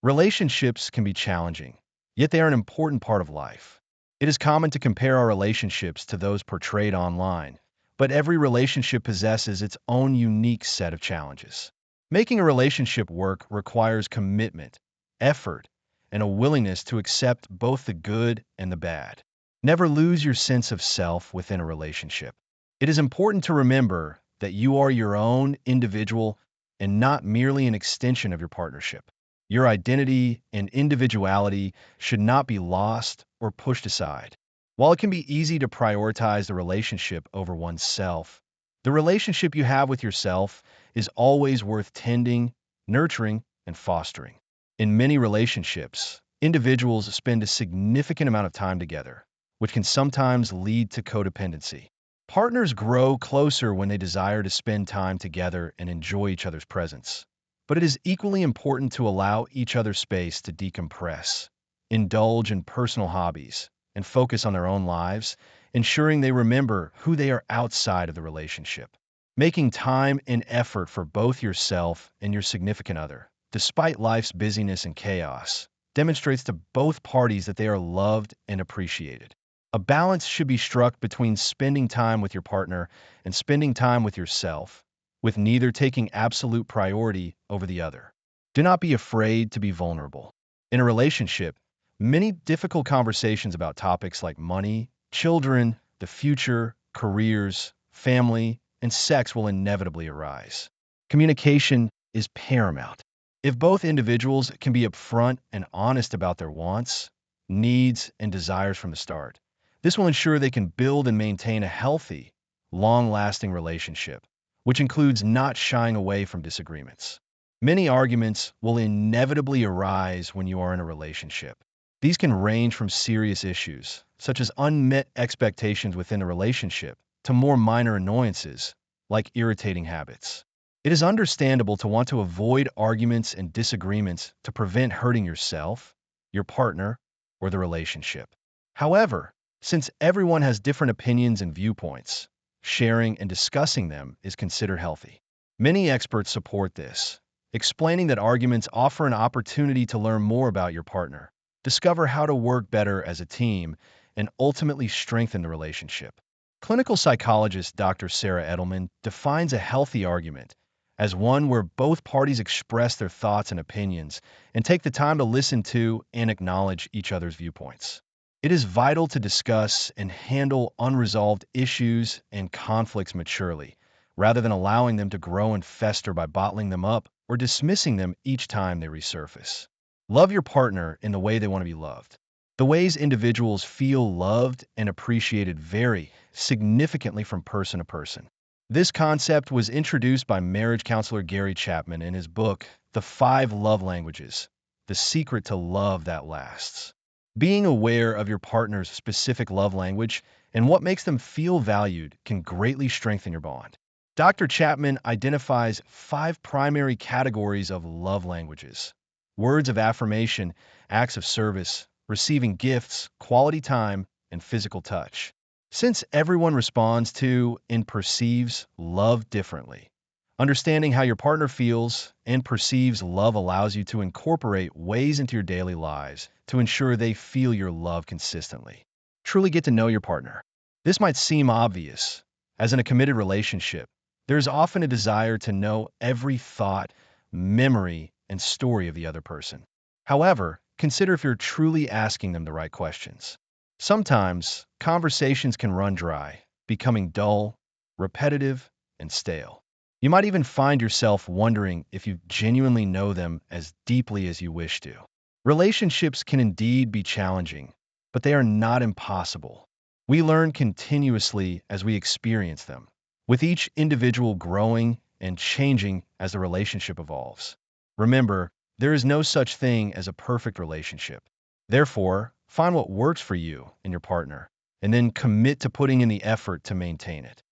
Relationships can be challenging, yet they are an important part of life. It is common to compare our relationships to those portrayed online, but every relationship possesses its own unique set of challenges. Making a relationship work requires commitment, effort, and a willingness to accept both the good and the bad. Never lose your sense of self within a relationship. It is important to remember that you are your own individual and not merely an extension of your partnership. Your identity and individuality should not be lost or pushed aside. While it can be easy to prioritize the relationship over oneself, the relationship you have with yourself is always worth tending, nurturing, and fostering. In many relationships, individuals spend a significant amount of time together, which can sometimes lead to codependency. Partners grow closer when they desire to spend time together and enjoy each other's presence. But it is equally important to allow each other space to decompress, indulge in personal hobbies, and focus on their own lives, ensuring they remember who they are outside of the relationship. Making time and effort for both yourself and your significant other, despite life's busyness and chaos, demonstrates to both parties that they are loved and appreciated. A balance should be struck between spending time with your partner and spending time with yourself, with neither taking absolute priority over the other. Do not be afraid to be vulnerable. In a relationship, many difficult conversations about topics like money, children, the future, careers, family, and sex will inevitably arise. Communication is paramount. If both individuals can be upfront and honest about their wants, needs, and desires from the start, this will ensure they can build and maintain a healthy, long-lasting relationship, which includes not shying away from disagreements. Many arguments will inevitably arise when you are in a relationship. These can range from serious issues, such as unmet expectations within a relationship, to more minor annoyances, like irritating habits. It is understandable to want to avoid arguments and disagreements to prevent hurting yourself, your partner, or the relationship. However, since everyone has different opinions and viewpoints, sharing and discussing them is considered healthy. Many experts support this, explaining that arguments offer an opportunity to learn more about your partner, discover how to work better as a team, and ultimately strengthen the relationship. Clinical psychologist Dr. Sarah Edelman defines a healthy argument as one where both parties express their thoughts and opinions and take the time to listen to and acknowledge each other's viewpoints. It is vital to discuss and handle unresolved issues and conflicts maturely, rather than allowing them to grow and fester by bottling them up or dismissing them each time they resurface. Love your partner in the way they want to be loved. The ways individuals feel loved and appreciated vary significantly from person to person. This concept was introduced by marriage counselor Gary Chapman in his book, The 5 Love Languages: The Secret to Love That Lasts. Being aware of your partner's specific love language and what makes them feel valued can greatly strengthen your bond. Dr. Chapman identifies 5 primary categories of love languages: words of affirmation, acts of service, receiving gifts, quality time, and physical touch. Since everyone responds to and perceives love differently, understanding how your partner feels and perceives love allows you to incorporate ways into your daily lives to ensure they feel your love consistently. Truly get to know your partner. This might seem obvious, as in a committed relationship, there is often a desire to know every thought, memory, and story of the other person. However, consider if you're truly asking them the right questions. Sometimes, conversations can run dry, becoming dull, repetitive, and stale. You might even find yourself wondering if you genuinely know them as deeply as you wish to. Relationships can indeed be challenging, but they are not impossible. We learn continuously as we experience them, with each individual growing and changing as the relationship evolves. Remember, there is no such thing as a perfect relationship. Therefore, find what works for you and your partner, and then commit to putting in the effort to maintain it.